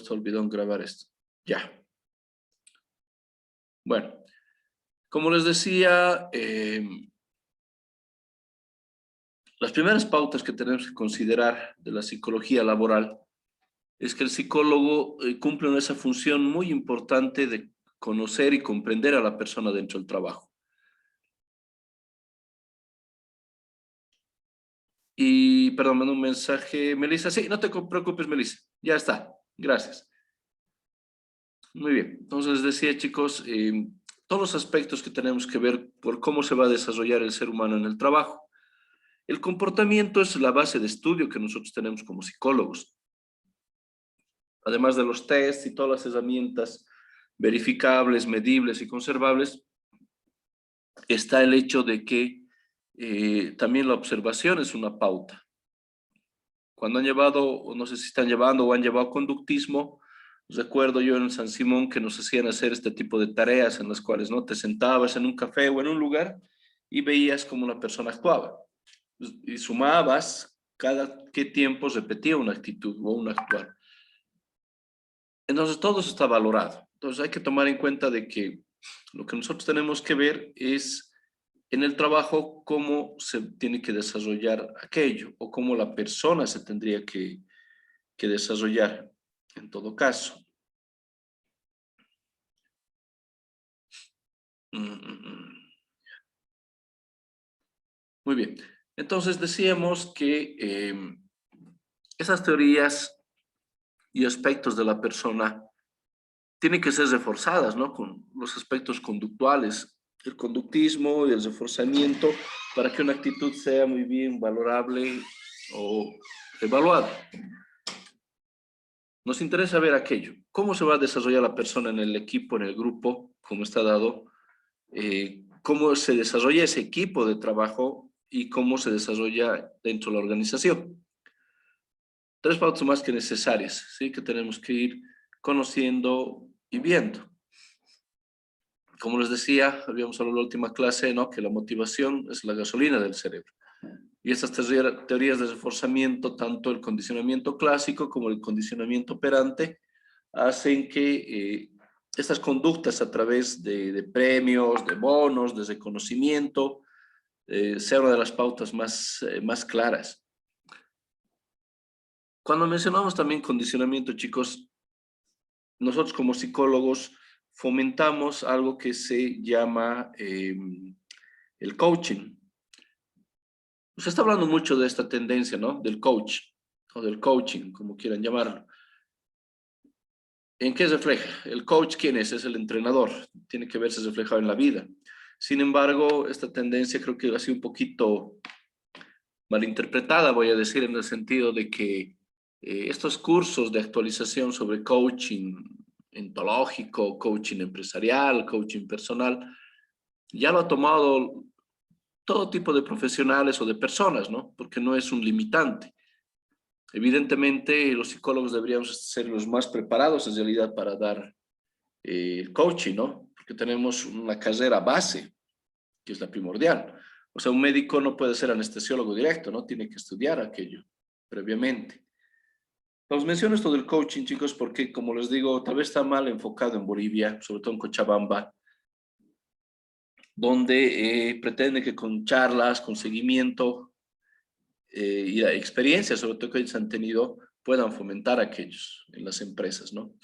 se olvidó en grabar esto. Ya. Bueno, como les decía, las primeras pautas que tenemos que considerar de la psicología laboral es que el psicólogo cumple esa función muy importante de conocer y comprender a la persona dentro del trabajo. Y, perdón, mando un mensaje, Melissa. Sí, no te preocupes, Melissa. Ya está. Gracias. Muy bien. Entonces, decía, chicos, todos los aspectos que tenemos que ver por cómo se va a desarrollar el ser humano en el trabajo. El comportamiento es la base de estudio que nosotros tenemos como psicólogos. Además de los tests y todas las herramientas verificables, medibles y conservables, está el hecho de que también la observación es una pauta. Cuando han llevado, o no sé si están llevando o han llevado conductismo, recuerdo yo en San Simón que nos hacían hacer este tipo de tareas en las cuales no te sentabas en un café o en un lugar y veías cómo una persona actuaba. Y sumabas cada qué tiempo repetía una actitud o un actuar. Entonces todo eso está valorado. Entonces hay que tomar en cuenta de que lo que nosotros tenemos que ver es en el trabajo cómo se tiene que desarrollar aquello o cómo la persona se tendría que desarrollar en todo caso. Muy bien. Entonces decíamos que esas teorías y aspectos de la persona tienen que ser reforzadas, ¿no? Con los aspectos conductuales, el conductismo y el reforzamiento para que una actitud sea muy bien valorable o evaluada. Nos interesa ver aquello, cómo se va a desarrollar la persona en el equipo, en el grupo, cómo está dado, cómo se desarrolla ese equipo de trabajo y cómo se desarrolla dentro de la organización. Tres pautas más que necesarias, ¿sí? Que tenemos que ir conociendo y viendo. Como les decía, habíamos hablado en la última clase, ¿no? Que la motivación es la gasolina del cerebro. Y estas teorías de reforzamiento, tanto el condicionamiento clásico como el condicionamiento operante, hacen que estas conductas a través de premios, de bonos, de reconocimiento, sea una de las pautas más claras. Cuando mencionamos también condicionamiento, chicos, nosotros como psicólogos fomentamos algo que se llama el coaching. Se está hablando mucho de esta tendencia, ¿no? Del coach o del coaching, como quieran llamarlo. ¿En qué se refleja? ¿El coach quién es? Es el entrenador. Tiene que verse reflejado en la vida. Sin embargo, esta tendencia creo que ha sido un poquito malinterpretada, voy a decir, en el sentido de que estos cursos de actualización sobre coaching ontológico, coaching empresarial, coaching personal, ya lo ha tomado todo tipo de profesionales o de personas, ¿no? Porque no es un limitante. Evidentemente, los psicólogos deberíamos ser los más preparados en realidad para dar el coaching, ¿no? Porque tenemos una carrera base, que es la primordial. O sea, un médico no puede ser anestesiólogo directo, ¿no? Tiene que estudiar aquello previamente. Os menciono esto del coaching, chicos, porque como les digo, tal vez está mal enfocado en Bolivia, sobre todo en Cochabamba, donde pretende que con charlas, con seguimiento y la experiencia, sobre todo que ellos han tenido, puedan fomentar a aquellos en las empresas, ¿no?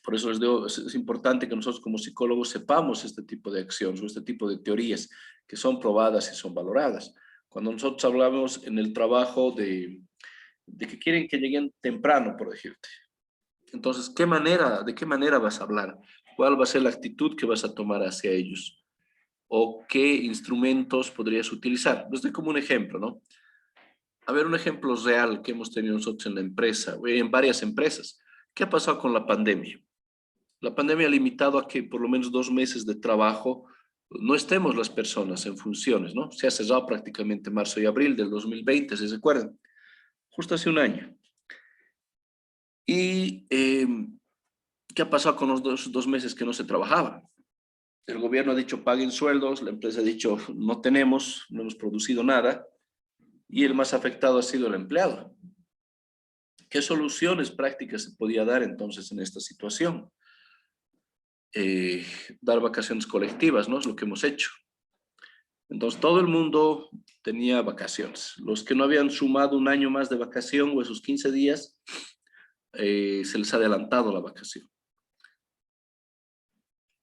Por eso les digo, es importante que nosotros como psicólogos sepamos este tipo de acciones o este tipo de teorías que son probadas y son valoradas. Cuando nosotros hablamos en el trabajo de que quieren que lleguen temprano, por decirte. Entonces, ¿de qué manera vas a hablar? ¿Cuál va a ser la actitud que vas a tomar hacia ellos? ¿O qué instrumentos podrías utilizar? Les doy como un ejemplo, ¿no? A ver, un ejemplo real que hemos tenido nosotros en la empresa, en varias empresas. ¿Qué ha pasado con la pandemia? La pandemia ha limitado a que por lo menos 2 meses de trabajo no estemos las personas en funciones, ¿no? Se ha cerrado prácticamente marzo y abril del 2020, si se acuerdan, justo hace un año. ¿Y qué ha pasado con los dos meses que no se trabajaba? El gobierno ha dicho paguen sueldos, la empresa ha dicho no tenemos, no hemos producido nada, y el más afectado ha sido el empleado. ¿Qué soluciones prácticas se podía dar entonces en esta situación? Dar vacaciones colectivas, ¿no? Es lo que hemos hecho. Entonces todo el mundo tenía vacaciones. Los que no habían sumado un año más de vacación o esos 15 días, se les ha adelantado la vacación.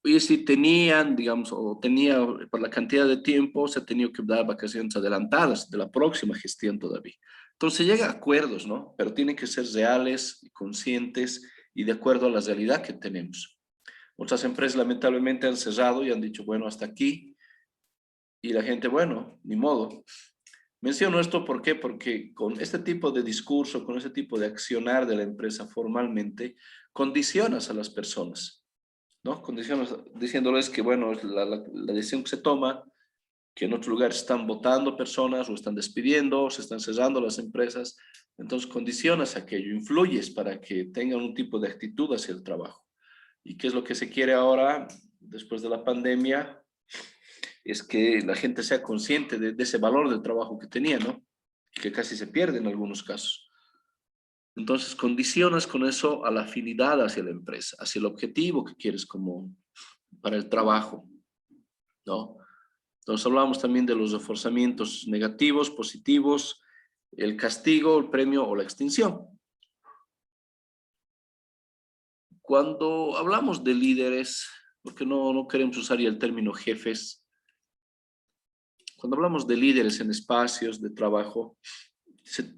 Y si tenían, digamos, o tenía por la cantidad de tiempo, se ha tenido que dar vacaciones adelantadas de la próxima gestión todavía. Entonces llega a acuerdos, ¿no? Pero tienen que ser reales y conscientes y de acuerdo a la realidad que tenemos. Muchas empresas lamentablemente han cerrado y han dicho, bueno, hasta aquí. Y la gente, bueno, ni modo. Menciono esto, ¿por qué? Porque con este tipo de discurso, con este tipo de accionar de la empresa formalmente, condicionas a las personas, ¿no? Condicionas diciéndoles que, bueno, es la decisión que se toma, que en otros lugares están votando personas o están despidiendo, o se están cerrando las empresas. Entonces condicionas aquello, influyes para que tengan un tipo de actitud hacia el trabajo. ¿Y qué es lo que se quiere ahora, después de la pandemia? Es que la gente sea consciente de ese valor del trabajo que tenía, ¿no? Y que casi se pierde en algunos casos. Entonces, condicionas con eso a la afinidad hacia la empresa, hacia el objetivo que quieres como para el trabajo, ¿no? Entonces, hablamos también de los reforzamientos negativos, positivos, el castigo, el premio o la extinción. Cuando hablamos de líderes, porque no queremos usar ya el término jefes, cuando hablamos de líderes en espacios de trabajo,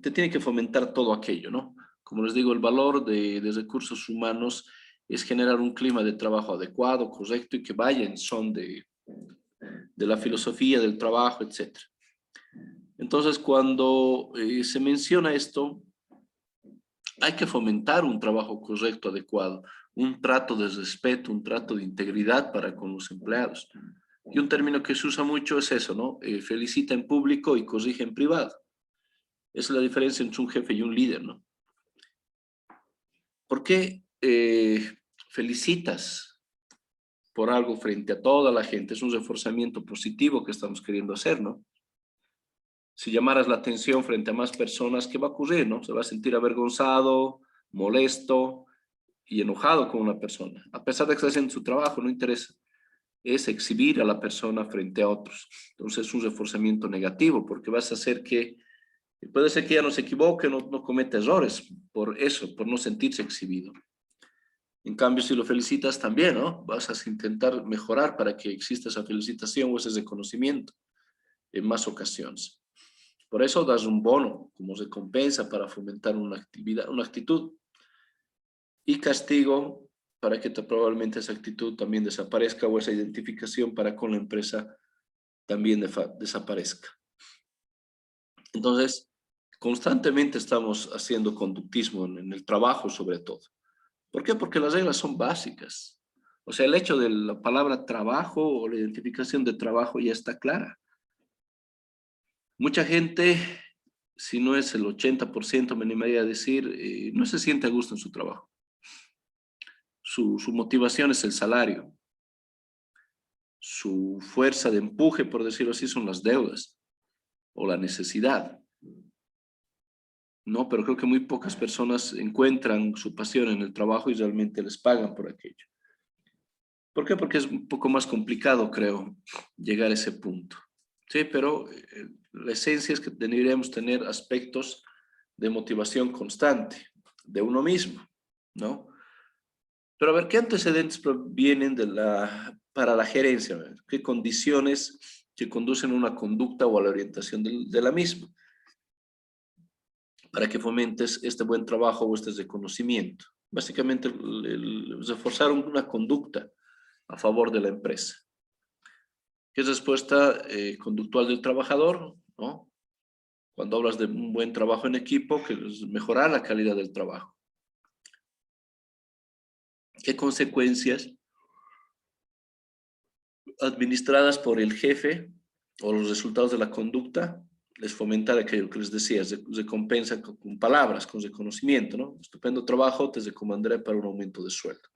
te tiene que fomentar todo aquello, ¿no? Como les digo, el valor de recursos humanos es generar un clima de trabajo adecuado, correcto y que vaya en son de la filosofía del trabajo, etc. Entonces, cuando se menciona esto, hay que fomentar un trabajo correcto, adecuado, un trato de respeto, un trato de integridad para con los empleados. Y un término que se usa mucho es eso, ¿no? Felicita en público y corrige en privado. Esa es la diferencia entre un jefe y un líder, ¿no? ¿Por qué felicitas por algo frente a toda la gente? Es un reforzamiento positivo que estamos queriendo hacer, ¿no? Si llamaras la atención frente a más personas, ¿qué va a ocurrir, no? Se va a sentir avergonzado, molesto y enojado con una persona. A pesar de que está haciendo su trabajo, no interesa. Es exhibir a la persona frente a otros. Entonces es un reforzamiento negativo porque vas a hacer que, puede ser que ya no se equivoque, no cometa errores por eso, por no sentirse exhibido. En cambio, si lo felicitas también, ¿no? Vas a intentar mejorar para que exista esa felicitación o ese reconocimiento en más ocasiones. Por eso das un bono como recompensa para fomentar una actividad, una actitud. Y castigo para que probablemente esa actitud también desaparezca o esa identificación para con la empresa también desaparezca. Entonces, constantemente estamos haciendo conductismo en el trabajo sobre todo. ¿Por qué? Porque las reglas son básicas. O sea, el hecho de la palabra trabajo o la identificación de trabajo ya está clara. Mucha gente, si no es el 80%, me animaría a decir, no se siente a gusto en su trabajo. Su motivación es el salario. Su fuerza de empuje, por decirlo así, son las deudas o la necesidad. No, pero creo que muy pocas personas encuentran su pasión en el trabajo y realmente les pagan por aquello. ¿Por qué? Porque es un poco más complicado, creo, llegar a ese punto. Sí, pero la esencia es que deberíamos tener aspectos de motivación constante de uno mismo, ¿no? Pero a ver, ¿qué antecedentes provienen para la gerencia? ¿Qué condiciones que conducen a una conducta o a la orientación de la misma? Para que fomentes este buen trabajo o este reconocimiento. Básicamente, reforzar una conducta a favor de la empresa. ¿Qué es respuesta conductual del trabajador? ¿No? Cuando hablas de un buen trabajo en equipo, que es mejorar la calidad del trabajo. ¿Qué consecuencias administradas por el jefe o los resultados de la conducta les fomentar aquello que les decía, recompensa con palabras, con reconocimiento, ¿no? Estupendo trabajo, te recomendaré para un aumento de sueldo.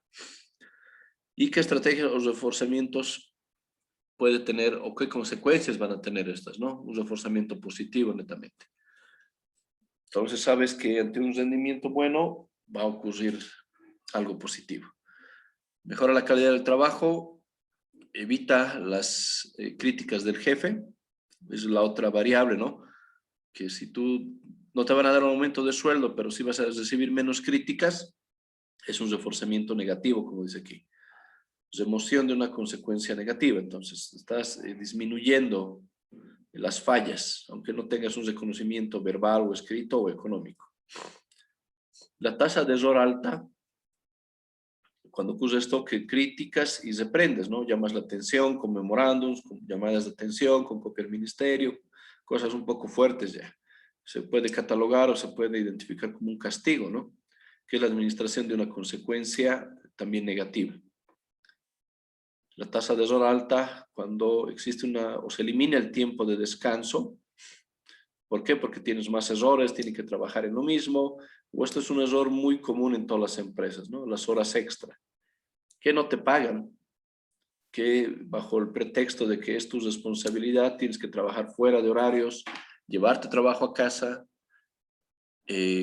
¿Y qué estrategias o reforzamientos puede tener o qué consecuencias van a tener estas, ¿no? Un reforzamiento positivo netamente. Entonces sabes que ante un rendimiento bueno va a ocurrir algo positivo. Mejora la calidad del trabajo, evita las críticas del jefe, es la otra variable, ¿no? Que si tú no te van a dar un aumento de sueldo, pero sí vas a recibir menos críticas, es un reforzamiento negativo, como dice aquí. Remoción de una consecuencia negativa. Entonces, estás disminuyendo las fallas, aunque no tengas un reconocimiento verbal o escrito o económico. La tasa de error alta, cuando ocurre esto, que críticas y reprendes, ¿no? Llamas la atención con memorándums, con llamadas de atención, con copia al ministerio, cosas un poco fuertes ya. Se puede catalogar o se puede identificar como un castigo, ¿no? Que es la administración de una consecuencia también negativa. La tasa de error alta cuando existe o se elimina el tiempo de descanso. ¿Por qué? Porque tienes más errores, tienen que trabajar en lo mismo, o esto es un error muy común en todas las empresas, ¿no? Las horas extra, que no te pagan, que bajo el pretexto de que es tu responsabilidad, tienes que trabajar fuera de horarios, llevarte trabajo a casa,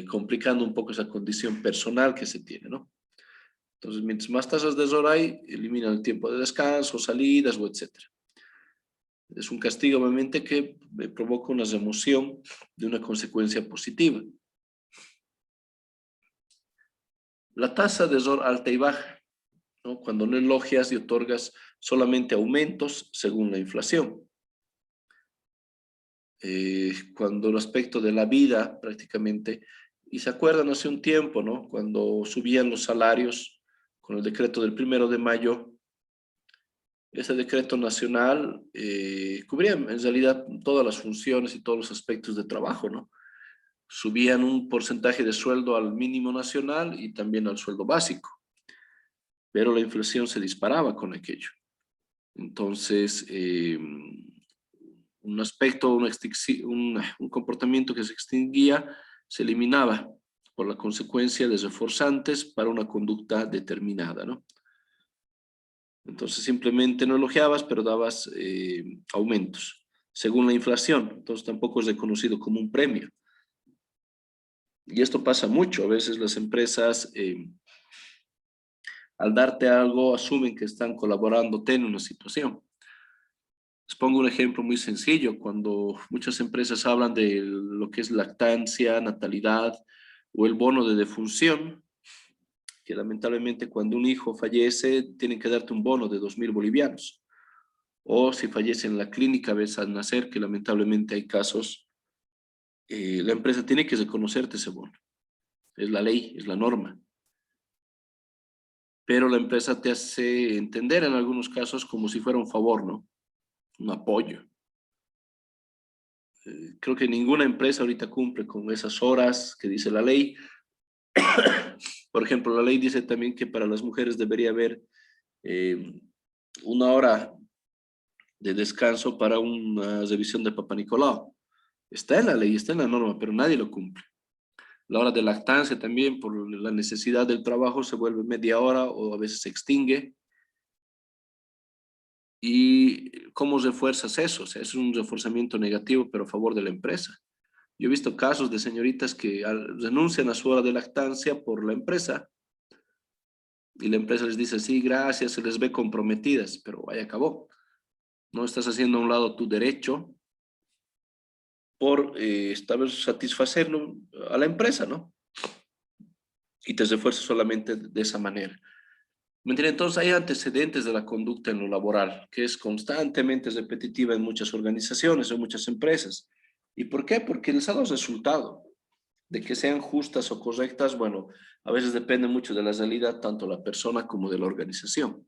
complicando un poco esa condición personal que se tiene, ¿no? Entonces, mientras más tasas de error hay, eliminan el tiempo de descanso, salidas o etcétera. Es un castigo, obviamente, que provoca una remoción de una consecuencia positiva. La tasa de error alta y baja, ¿no? Cuando no elogias y otorgas solamente aumentos según la inflación. Cuando el aspecto de la vida prácticamente, y se acuerdan hace un tiempo, ¿no? Cuando subían los salarios con el decreto del 1 de mayo, ese decreto nacional cubría en realidad todas las funciones y todos los aspectos de trabajo, ¿no? Subían un porcentaje de sueldo al mínimo nacional y también al sueldo básico, pero la inflación se disparaba con aquello. Entonces, un aspecto, un comportamiento que se extinguía, se eliminaba por la consecuencia de reforzantes para una conducta determinada, ¿no? Entonces simplemente no elogiabas, pero dabas aumentos según la inflación. Entonces tampoco es reconocido como un premio. Y esto pasa mucho. A veces las empresas, al darte algo, asumen que están colaborándote en una situación. Les pongo un ejemplo muy sencillo. Cuando muchas empresas hablan de lo que es lactancia, natalidad o el bono de defunción, que lamentablemente cuando un hijo fallece, tienen que darte un bono de 2.000 bolivianos. O si fallece en la clínica, ves al nacer, que lamentablemente hay casos, la empresa tiene que reconocerte ese bono. Es la ley, es la norma. Pero la empresa te hace entender en algunos casos como si fuera un favor, ¿no? Un apoyo. Creo que ninguna empresa ahorita cumple con esas horas que dice la ley. Por ejemplo, la ley dice también que para las mujeres debería haber 1 hora de descanso para una revisión de Papá Nicolau. Está en la ley, está en la norma, pero nadie lo cumple. La hora de lactancia también, por la necesidad del trabajo, se vuelve media hora o a veces se extingue. ¿Y cómo refuerzas eso? O sea, es un reforzamiento negativo, pero a favor de la empresa. Yo he visto casos de señoritas que renuncian a su hora de lactancia por la empresa y la empresa les dice, sí, gracias, se les ve comprometidas, pero ahí acabó. No estás haciendo a un lado tu derecho por satisfacer a la empresa, ¿no? Y te refuerzas solamente de esa manera. ¿Me entiendes? Entonces hay antecedentes de la conducta en lo laboral, que es constantemente repetitiva en muchas organizaciones o muchas empresas. ¿Y por qué? Porque les ha dado resultado. De que sean justas o correctas, bueno, a veces depende mucho de la realidad, tanto la persona como de la organización.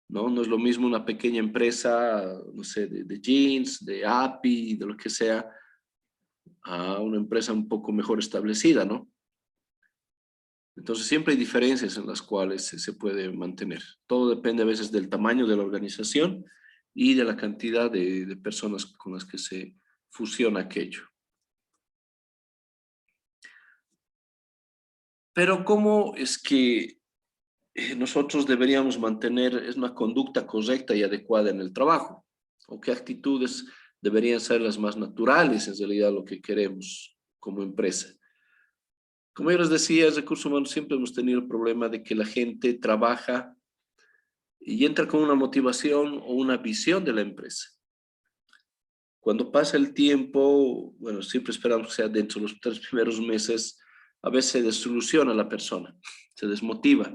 ¿No? No es lo mismo una pequeña empresa, no sé, de jeans, de API, de lo que sea, a una empresa un poco mejor establecida, ¿no? Entonces siempre hay diferencias en las cuales se puede mantener. Todo depende a veces del tamaño de la organización y de la cantidad de personas con las que se fusiona aquello. Pero ¿cómo es que nosotros deberíamos mantener una conducta correcta y adecuada en el trabajo? ¿O qué actitudes deberían ser las más naturales en realidad lo que queremos como empresa. Como yo les decía, en recursos humanos siempre hemos tenido el problema de que la gente trabaja y entra con una motivación o una visión de la empresa. Cuando pasa el tiempo, bueno, siempre esperamos que sea dentro de los 3 primeros meses, a veces se desilusiona la persona, se desmotiva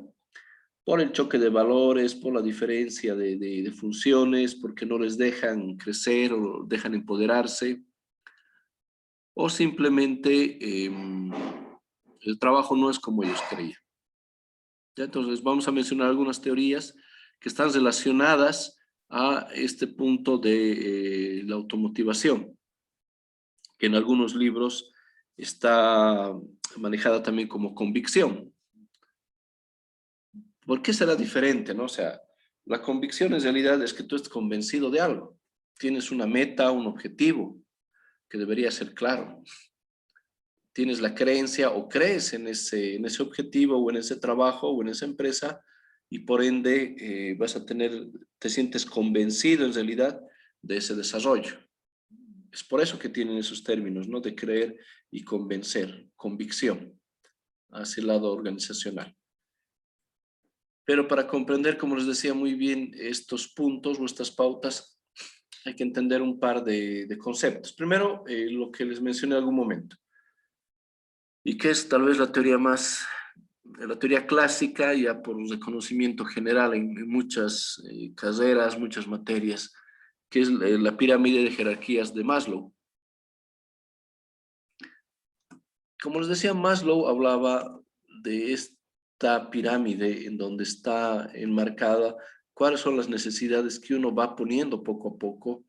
por el choque de valores, por la diferencia de funciones, porque no les dejan crecer o dejan empoderarse, o simplemente el trabajo no es como ellos creían. ¿Ya? Entonces vamos a mencionar algunas teorías que están relacionadas a este punto de la automotivación, que en algunos libros está manejada también como convicción. ¿Por qué será diferente, no? O sea, la convicción en realidad es que tú estés convencido de algo. Tienes una meta, un objetivo que debería ser claro. Tienes la creencia o crees en ese objetivo o en ese trabajo o en esa empresa y por ende te sientes convencido en realidad de ese desarrollo. Es por eso que tienen esos términos, ¿no? De creer y convencer, convicción, hacia el lado organizacional. Pero para comprender, como les decía muy bien, estos puntos o estas pautas, hay que entender un par de conceptos. Primero, lo que les mencioné en algún momento, y que es tal vez la teoría clásica, ya por un reconocimiento general en muchas carreras, muchas materias, que es la pirámide de jerarquías de Maslow. Como les decía, Maslow hablaba de esta pirámide en donde está enmarcada cuáles son las necesidades que uno va poniendo poco a poco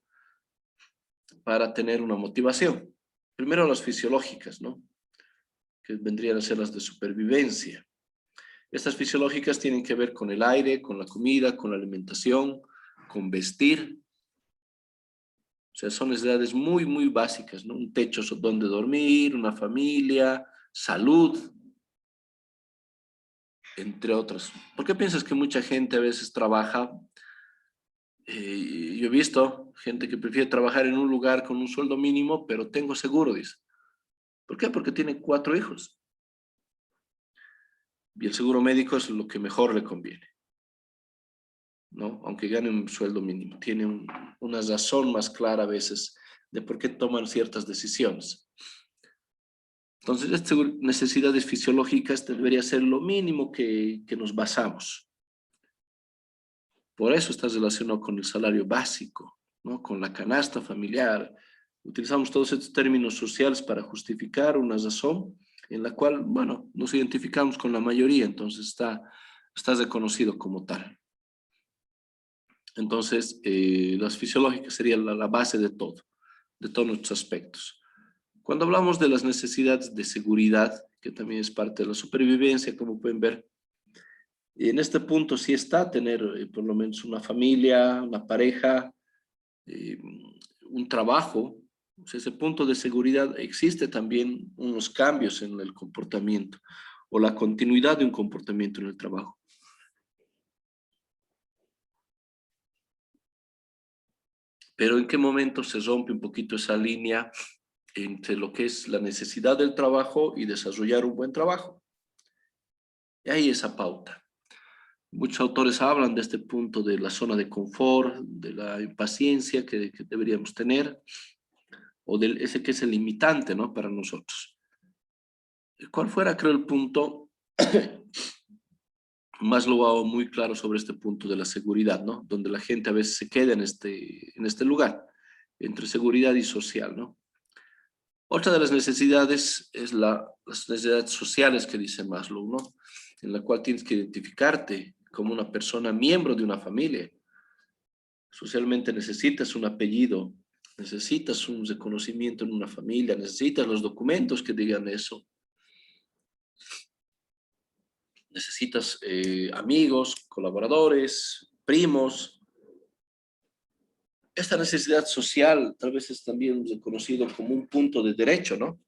para tener una motivación. Primero las fisiológicas, ¿no? Que vendrían a ser las de supervivencia. Estas fisiológicas tienen que ver con el aire, con la comida, con la alimentación, con vestir. O sea, son necesidades muy, muy básicas, ¿no? Un techo donde dormir, una familia, salud, entre otras. ¿Por qué piensas que mucha gente a veces trabaja? Yo he visto gente que prefiere trabajar en un lugar con un sueldo mínimo, pero tengo seguro, dice. ¿Por qué? Porque tiene 4 hijos. Y el seguro médico es lo que mejor le conviene, ¿no? Aunque gane un sueldo mínimo. Tiene una razón más clara a veces de por qué toman ciertas decisiones. Entonces, estas necesidades fisiológicas debería ser lo mínimo que nos basamos. Por eso está relacionado con el salario básico, ¿no? Con la canasta familiar. Utilizamos todos estos términos sociales para justificar una razón en la cual, bueno, nos identificamos con la mayoría, entonces está reconocido como tal. Entonces, las fisiológicas serían la base de todos nuestros aspectos. Cuando hablamos de las necesidades de seguridad, que también es parte de la supervivencia, como pueden ver, en este punto sí está tener por lo menos una familia, una pareja, eh, un trabajo. O sea, ese punto de seguridad existe también unos cambios en el comportamiento o la continuidad de un comportamiento en el trabajo. Pero ¿en qué momento se rompe un poquito esa línea entre lo que es la necesidad del trabajo y desarrollar un buen trabajo? Y ahí esa pauta. Muchos autores hablan de este punto de la zona de confort, de la impaciencia que deberíamos tener, o de ese que es el limitante, ¿no? Para nosotros. ¿Cuál fuera, creo, el punto más lo hago muy claro sobre este punto de la seguridad, ¿no? Donde la gente a veces se queda en este lugar, entre seguridad y social, ¿no? Otra de las necesidades es las necesidades sociales que dice Maslow, ¿no? En la cual tienes que identificarte como una persona miembro de una familia. Socialmente necesitas un apellido, necesitas un reconocimiento en una familia, necesitas los documentos que digan eso. Necesitas amigos, colaboradores, primos. Esta necesidad social tal vez es también reconocido como un punto de derecho, ¿no?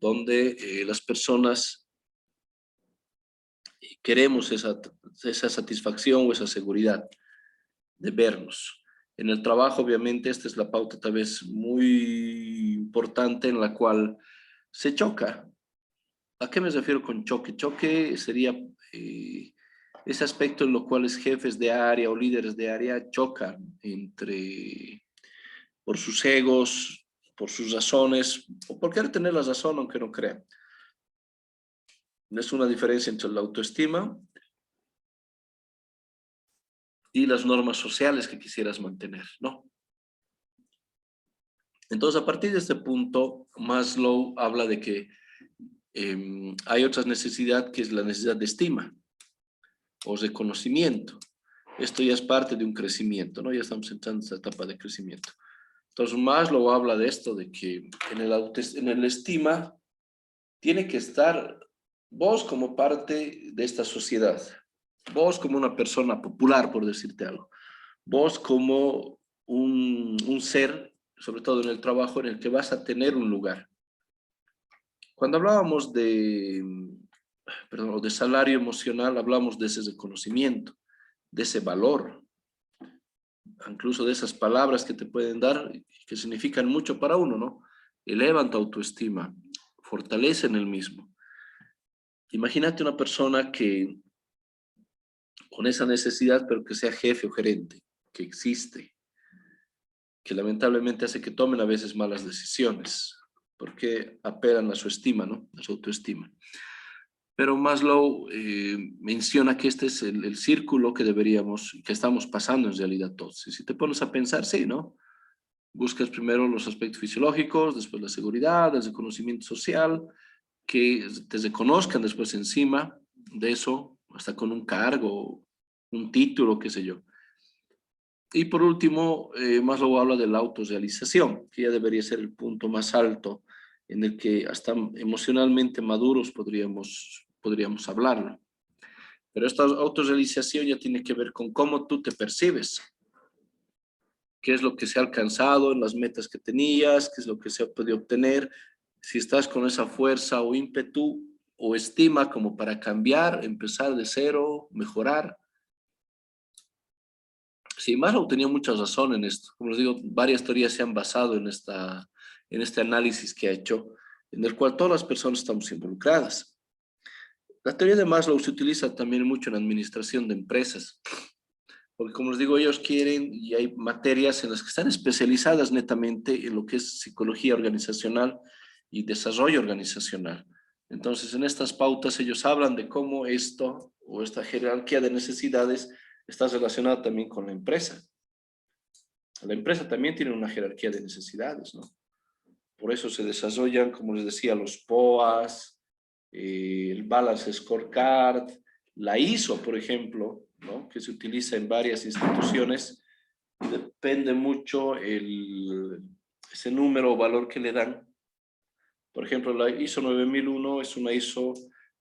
Donde las personas queremos esa satisfacción o esa seguridad de vernos. En el trabajo, obviamente, esta es la pauta tal vez muy importante en la cual se choca. ¿A qué me refiero con choque? Choque sería ese aspecto en lo cual los jefes de área o líderes de área chocan por sus egos, por sus razones, o por querer tener la razón aunque no crean. Es una diferencia entre la autoestima y las normas sociales que quisieras mantener, ¿no? Entonces, a partir de este punto, Maslow habla de que hay otra necesidad que es la necesidad de estima o reconocimiento. Esto ya es parte de un crecimiento, ¿no? Ya estamos entrando en esta etapa de crecimiento. Entonces, Maslow habla de esto, de que en el estima tiene que estar vos como parte de esta sociedad, vos como una persona popular, por decirte algo, vos como un ser, sobre todo en el trabajo, en el que vas a tener un lugar. Cuando hablábamos de salario emocional, hablamos de ese reconocimiento, de ese valor, incluso de esas palabras que te pueden dar, que significan mucho para uno, ¿no? Elevan tu autoestima, fortalecen el mismo. Imagínate una persona que con esa necesidad, pero que sea jefe o gerente, que existe, que lamentablemente hace que tomen a veces malas decisiones, porque apelan a su estima, ¿no? A su autoestima. Pero Maslow menciona que este es el círculo que que estamos pasando en realidad todos. Y si te pones a pensar, sí, ¿no? Buscas primero los aspectos fisiológicos, después la seguridad, el reconocimiento social, que te reconozcan después encima de eso, hasta con un cargo, un título, qué sé yo. Y por último, Maslow habla de la autorrealización, que ya debería ser el punto más alto en el que hasta emocionalmente maduros podríamos hablarlo. Pero esta autorrealización ya tiene que ver con cómo tú te percibes, qué es lo que se ha alcanzado en las metas que tenías, qué es lo que se ha podido obtener, si estás con esa fuerza o ímpetu o estima como para cambiar, empezar de cero, mejorar. Sí, Maslow tenía mucha razón en esto. Como les digo, varias teorías se han basado en este análisis que ha hecho, en el cual todas las personas estamos involucradas. La teoría de Maslow se utiliza también mucho en administración de empresas, porque como les digo, ellos quieren y hay materias en las que están especializadas netamente en lo que es psicología organizacional y desarrollo organizacional. Entonces, en estas pautas ellos hablan de cómo esto o esta jerarquía de necesidades está relacionada también con la empresa. La empresa también tiene una jerarquía de necesidades, ¿no? Por eso se desarrollan, como les decía, los POAS, el Balance Scorecard, la ISO, por ejemplo, ¿no? Que se utiliza en varias instituciones. Depende mucho ese número o valor que le dan. Por ejemplo, la ISO 9001 es una ISO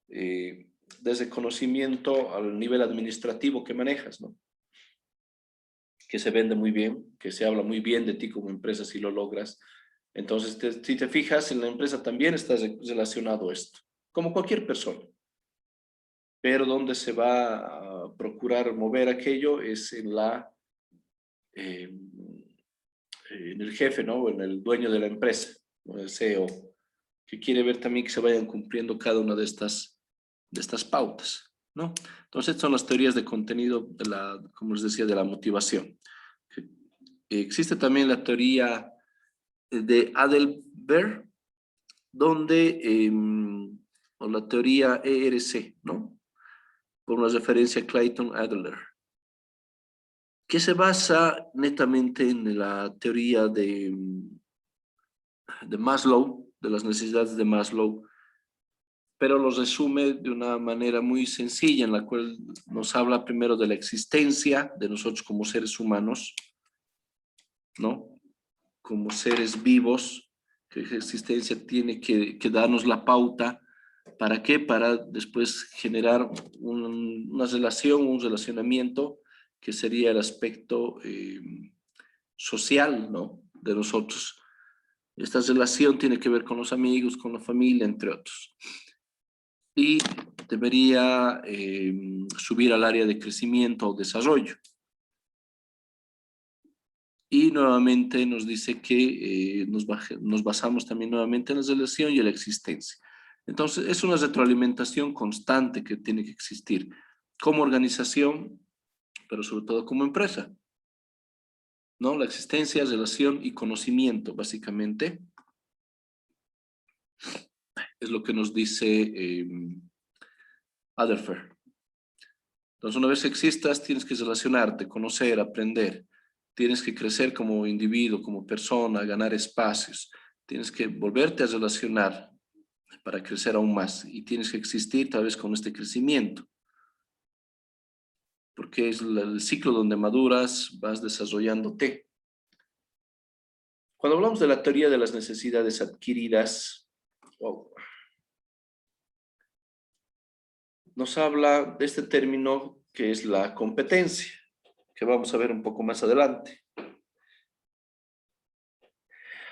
desde conocimiento al nivel administrativo que manejas, ¿no? Que se vende muy bien, que se habla muy bien de ti como empresa si lo logras. Entonces, si te fijas, en la empresa también está relacionado esto, como cualquier persona. Pero donde se va a procurar mover aquello es en el jefe, ¿no? En el dueño de la empresa, ¿no? El CEO, que quiere ver también que se vayan cumpliendo cada una de estas pautas, ¿no? Entonces, son las teorías de contenido, como les decía, de la motivación. Existe también la teoría de Adelberg, o la teoría ERC, ¿no? Por una referencia a Clayton Adler, que se basa netamente en la teoría de Maslow, de las necesidades de Maslow, pero lo resume de una manera muy sencilla, en la cual nos habla primero de la existencia de nosotros como seres humanos, ¿no? Como seres vivos, que esa existencia tiene que darnos la pauta. ¿Para qué? Para después generar una relación, un relacionamiento que sería el aspecto social, ¿no? De nosotros. Esta relación tiene que ver con los amigos, con la familia, entre otros. Y debería subir al área de crecimiento o desarrollo. Y nuevamente nos dice que nos basamos también nuevamente en la relación y en la existencia. Entonces, es una retroalimentación constante que tiene que existir como organización, pero sobre todo como empresa, ¿no? La existencia, relación y conocimiento, básicamente, es lo que nos dice Adlerfer. Entonces, una vez que existas, tienes que relacionarte, conocer, aprender. Tienes que crecer como individuo, como persona, ganar espacios. Tienes que volverte a relacionar para crecer aún más. Y tienes que existir tal vez con este crecimiento. Porque es el ciclo donde maduras, vas desarrollándote. Cuando hablamos de la teoría de las necesidades adquiridas, nos habla de este término que es la competencia, que vamos a ver un poco más adelante.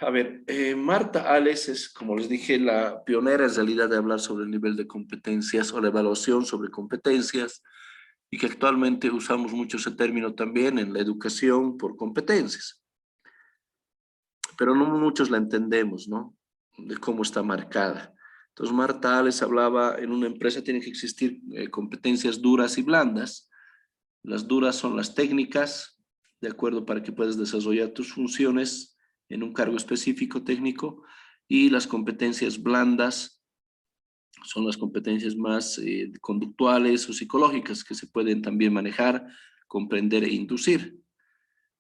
A ver, Marta Ales es, como les dije, la pionera en realidad de hablar sobre el nivel de competencias o la evaluación sobre competencias, y que actualmente usamos mucho ese término también en la educación por competencias. Pero no muchos la entendemos, ¿no? De cómo está marcada. Entonces, Marta Ales hablaba, en una empresa tienen que existir competencias duras y blandas. Las duras son las técnicas, de acuerdo, para que puedas desarrollar tus funciones en un cargo específico técnico, y las competencias blandas son las competencias más conductuales o psicológicas que se pueden también manejar, comprender e inducir.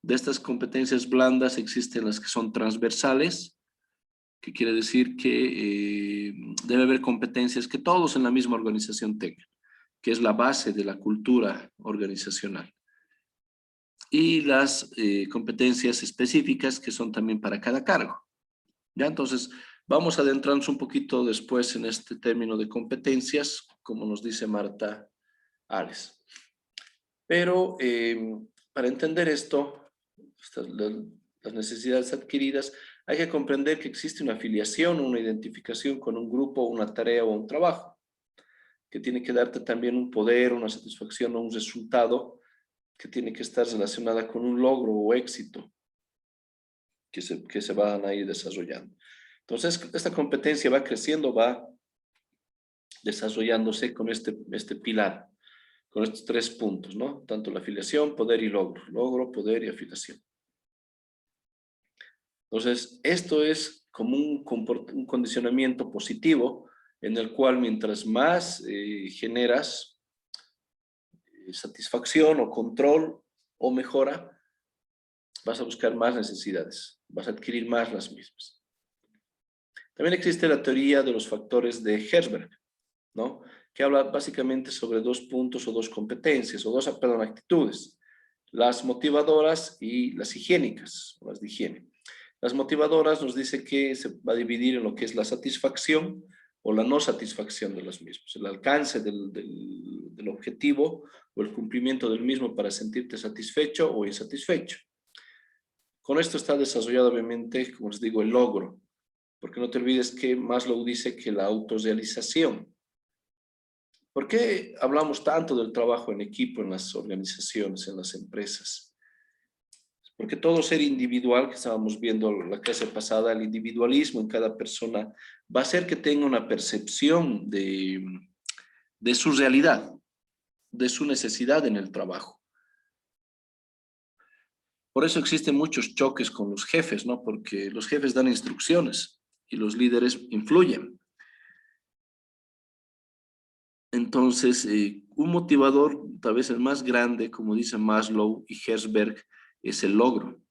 De estas competencias blandas existen las que son transversales, que quiere decir que debe haber competencias que todos en la misma organización tengan, que es la base de la cultura organizacional. Y las competencias específicas que son también para cada cargo. ¿Ya? Entonces, vamos a adentrarnos un poquito después en este término de competencias, como nos dice Marta Ales. Pero para entender esto, las necesidades adquiridas, hay que comprender que existe una afiliación, una identificación con un grupo, una tarea o un trabajo, que tiene que darte también un poder, una satisfacción o un resultado que tiene que estar relacionada con un logro o éxito que se van a ir desarrollando. Entonces, esta competencia va creciendo, va desarrollándose con este pilar, con estos 3 puntos, ¿no? Tanto la afiliación, poder y logro. Logro, poder y afiliación. Entonces, esto es como un condicionamiento positivo en el cual mientras más generas satisfacción o control o mejora, vas a buscar más necesidades, vas a adquirir más las mismas. También existe la teoría de los factores de Herzberg, ¿no? Que habla básicamente sobre 2 puntos o 2 competencias, o 2, perdón, actitudes, las motivadoras y las higiénicas, o las de higiene. Las motivadoras nos dice que se va a dividir en lo que es la satisfacción o la no satisfacción de los mismos, el alcance del objetivo o el cumplimiento del mismo para sentirte satisfecho o insatisfecho. Con esto está desarrollado obviamente, como les digo, el logro, porque no te olvides que Maslow dice que la autorrealización. ¿Por qué hablamos tanto del trabajo en equipo en las organizaciones, en las empresas? Porque todo ser individual, que estábamos viendo la clase pasada, el individualismo en cada persona va a hacer que tenga una percepción de su realidad, de su necesidad en el trabajo. Por eso existen muchos choques con los jefes, ¿no? Porque los jefes dan instrucciones y los líderes influyen. Entonces, un motivador, tal vez el más grande, como dice Maslow y Herzberg, es el logro.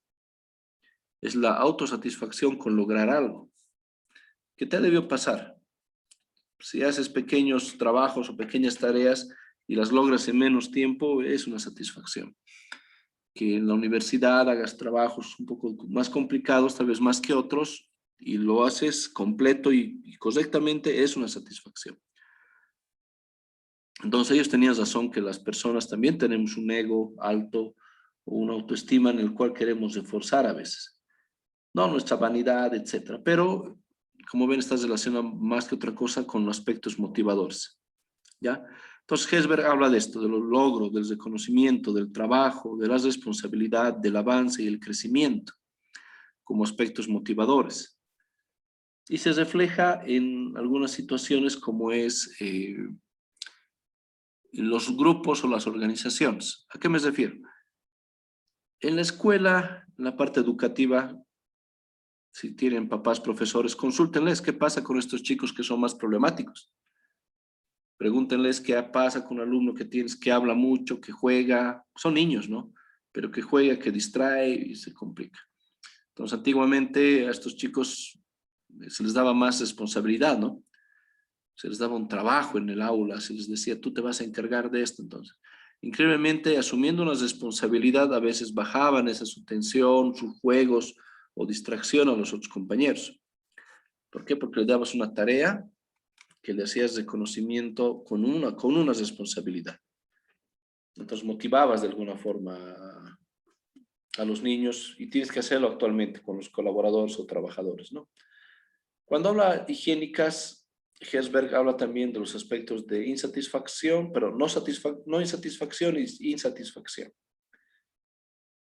Es la autosatisfacción con lograr algo. ¿Qué te debió pasar? Si haces pequeños trabajos o pequeñas tareas y las logras en menos tiempo, es una satisfacción. Que en la universidad hagas trabajos un poco más complicados, tal vez más que otros, y lo haces completo y correctamente, es una satisfacción. Entonces ellos tenían razón que las personas también tenemos un ego alto o una autoestima en el cual queremos reforzar a veces. No nuestra vanidad, etcétera. Pero, como ven, está relacionado más que otra cosa con los aspectos motivadores. ¿Ya? Entonces, Herzberg habla de esto, de los logros, del reconocimiento, del trabajo, de la responsabilidad, del avance y el crecimiento como aspectos motivadores. Y se refleja en algunas situaciones como es los grupos o las organizaciones. ¿A qué me refiero? En la escuela, en la parte educativa, si tienen papás, profesores, consúltenles qué pasa con estos chicos que son más problemáticos. Pregúntenles qué pasa con un alumno que tienes que habla mucho, que juega, son niños, ¿no? Pero que juega, que distrae y se complica. Entonces, antiguamente a estos chicos se les daba más responsabilidad, ¿no? Se les daba un trabajo en el aula, se les decía, tú te vas a encargar de esto. Entonces, increíblemente, asumiendo una responsabilidad, a veces bajaban esa su tensión, sus juegos o distracción a los otros compañeros. ¿Por qué? Porque le dabas una tarea que le hacías reconocimiento con una responsabilidad. Entonces motivabas de alguna forma a los niños y tienes que hacerlo actualmente con los colaboradores o trabajadores, ¿no? Cuando habla higiénicas, Herzberg habla también de los aspectos de insatisfacción, pero no insatisfacción y insatisfacción.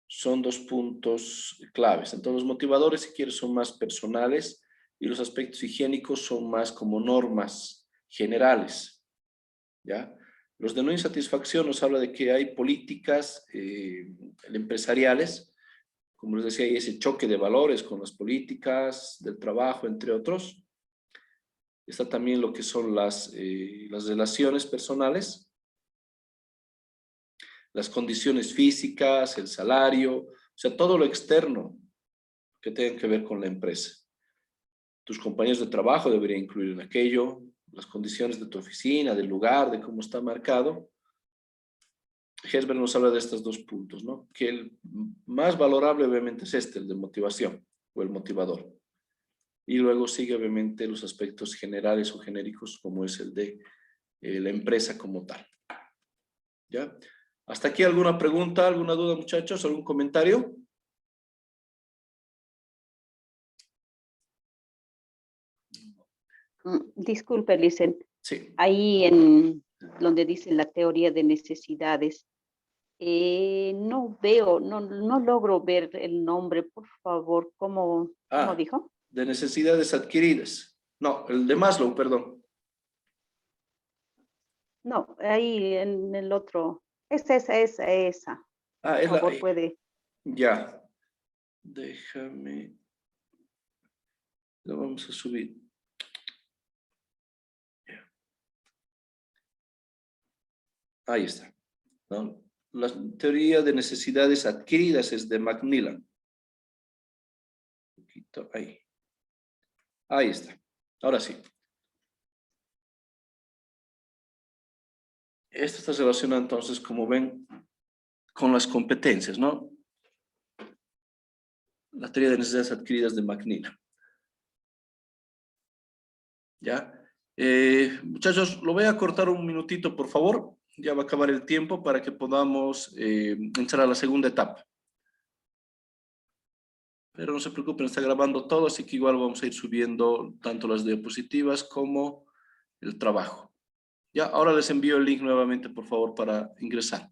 Son dos puntos claves. Entonces, los motivadores, si quieres, son más personales y los aspectos higiénicos son más como normas generales, ¿ya? Los de no insatisfacción nos habla de que hay políticas empresariales, como les decía, hay ese choque de valores con las políticas del trabajo, entre otros. Está también lo que son las relaciones personales, las condiciones físicas, el salario, o sea, todo lo externo que tenga que ver con la empresa. Tus compañeros de trabajo deberían incluir en aquello, las condiciones de tu oficina, del lugar, de cómo está marcado. Herzberg nos habla de estos dos puntos, ¿no? Que el más valorable obviamente es el de motivación o el motivador. Y luego sigue obviamente los aspectos generales o genéricos como es el de la empresa como tal. ¿Ya? ¿Hasta aquí alguna pregunta, alguna duda, muchachos? ¿Algún comentario? Disculpe, Licen. Sí. Ahí en donde dice la teoría de necesidades, no veo, no logro ver el nombre, por favor. ¿Cómo dijo? De necesidades adquiridas. No, el de Maslow, perdón. No, ahí en el otro. Esa. Ah, Por favor, puede. Ya. Déjame. Lo vamos a subir. Ahí está, ¿no? La teoría de necesidades adquiridas es de Macmillan. Un poquito ahí. Ahí está. Ahora sí. Esto está relacionado entonces, como ven, con las competencias, ¿no? La teoría de necesidades adquiridas de Macmillan. ¿Ya? Muchachos, lo voy a cortar un minutito, por favor. Ya va a acabar el tiempo para que podamos entrar a la segunda etapa. Pero no se preocupen, está grabando todo, así que igual vamos a ir subiendo tanto las diapositivas como el trabajo. Ya, ahora les envío el link nuevamente, por favor, para ingresar.